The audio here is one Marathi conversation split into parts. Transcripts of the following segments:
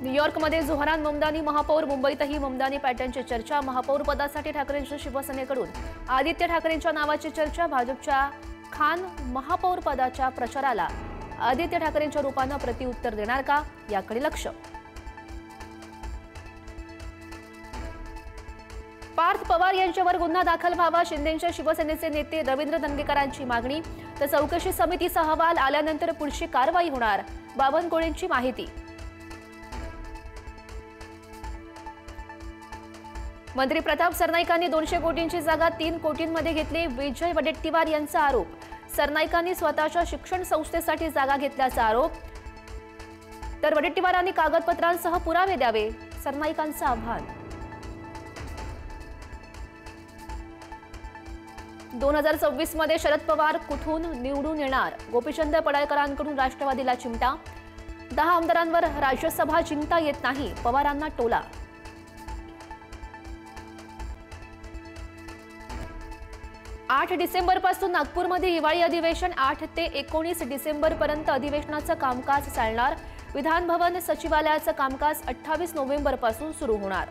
न्यूयॉर्कमध्ये जोहरान ममदानी महापौर, मुंबईतही ममदानी पॅटर्नची चर्चा। महापौर पदासाठी ठाकरेंच्या शिवसेनेकडून आदित्य ठाकरेंच्या नावाची चर्चा। भाजपच्या खान महापौर पदाच्या प्रचाराला आदित्य ठाकरेंच्या रूपानं प्रतिउत्तर देणार का, याकडे लक्ष। पार्थ पवार यांच्यावर गुन्हा दाखल व्हावा, शिंदेच्या शिवसेनेचे नेते रवींद्र दंगेकरांची मागणी। तर चौकशी समितीचा अहवाल आल्यानंतर पुढची कारवाई होणार, बावनकुळेंची माहिती। मंत्री प्रताप सरनाईकांनी 200 कोटींची जागा 3 कोटींमध्ये घेतली, विजय वडेट्टीवार यांचा आरोप। सरनाईकांनी स्वतःच्या शिक्षण संस्थेसाठी जागा घेतल्याचा आरोप, तर वडेट्टीवारांनी कागदपत्रांसह पुरावे द्यावे, सरनाईकांचं आव्हान। 2024 मध्ये शरद पवार कुठून निवडून येणार, गोपीचंद पडळकरांकडून राष्ट्रवादीला चिमटा। 10 आमदारांवर राज्यसभा जिंकता येत नाही, पवारांना टोला। आठ डिसेंबरपासून नागपूरमध्ये हिवाळी अधिवेशन, 8 ते 19 डिसेंबरपर्यंत अधिवेशनाचं कामकाज चालणार। विधान भवन सचिवालयाचं कामकाज 28 नोव्हेंबरपासून सुरू होणार।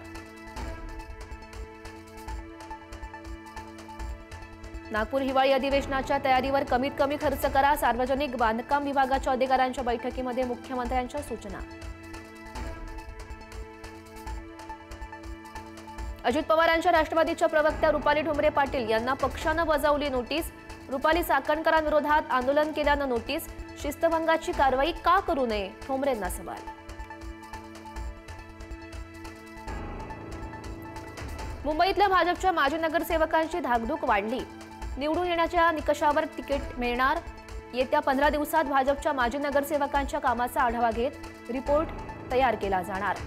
नागपूर हिवाळी अधिवेशनाच्या तयारीवर कमीत कमी खर्च करा, सार्वजनिक बांधकाम विभागाच्या अधिकाऱ्यांच्या बैठकीमध्ये मुख्यमंत्र्यांच्या सूचना। अजित पवारांच्या राष्ट्रवादीच्या प्रवक्त्या रुपाली ठोंबरे पाटील यांना पक्षानं बजावली नोटीस। रुपाली चाकणकरांविरोधात आंदोलन केल्यानं नोटीस, शिस्तभंगाची कारवाई का करू नये, ठोंबरेंना सवाल। मुंबईतल्या भाजपच्या माजी नगरसेवकांची धाकधूक वाढली, निवडून येण्याच्या निकषावर तिकीट मिळणार। येत्या 15 दिवसात भाजपच्या माजी नगरसेवकांच्या कामाचा आढावा घेत रिपोर्ट तयार केला जाणार।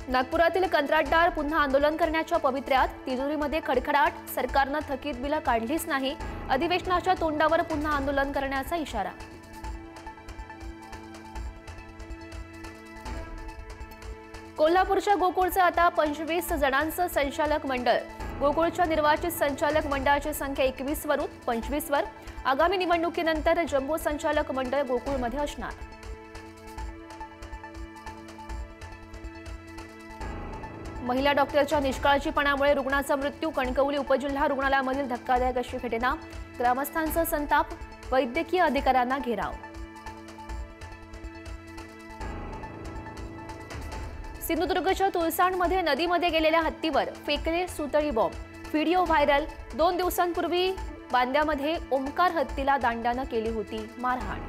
नागपुरातील कंत्राटदार पुन्हा आंदोलन करण्याच्या पवित्र्यात, तिजोरीमध्ये खडखडाट, सरकारनं थकीत बिलं काढलीच नाही, अधिवेशनाच्या तोंडावर पुन्हा आंदोलन करण्याचा इशारा। कोल्हापूरच्या गोकुळचं आता 25 जणांचं संचालक मंडळ, गोकुळच्या निर्वाचित संचालक मंडळाची संख्या 21 वरून 25 वर। आगामी निवडणुकीनंतर जम्बो संचालक मंडळ गोकुळमध्ये असणार। महिला डॉक्टरच्या निष्काळजीपणामुळे रुग्णाचा मृत्यू, कणकवली उपजिल्हा रुग्णालयामधील धक्कादायक अशी घटना, ग्रामस्थांचा संताप, वैद्यकीय अधिकाऱ्यांना घेराव। सिंधुदुर्गच्या तुळसाणमध्ये नदीमध्ये गेलेल्या हत्तीवर फेकले सुतळी बॉम्ब, व्हिडिओ व्हायरल। 2 दिवसांपूर्वी बांद्यामध्ये ओमकार हत्तीला दांड्यानं केली होती मारहाण।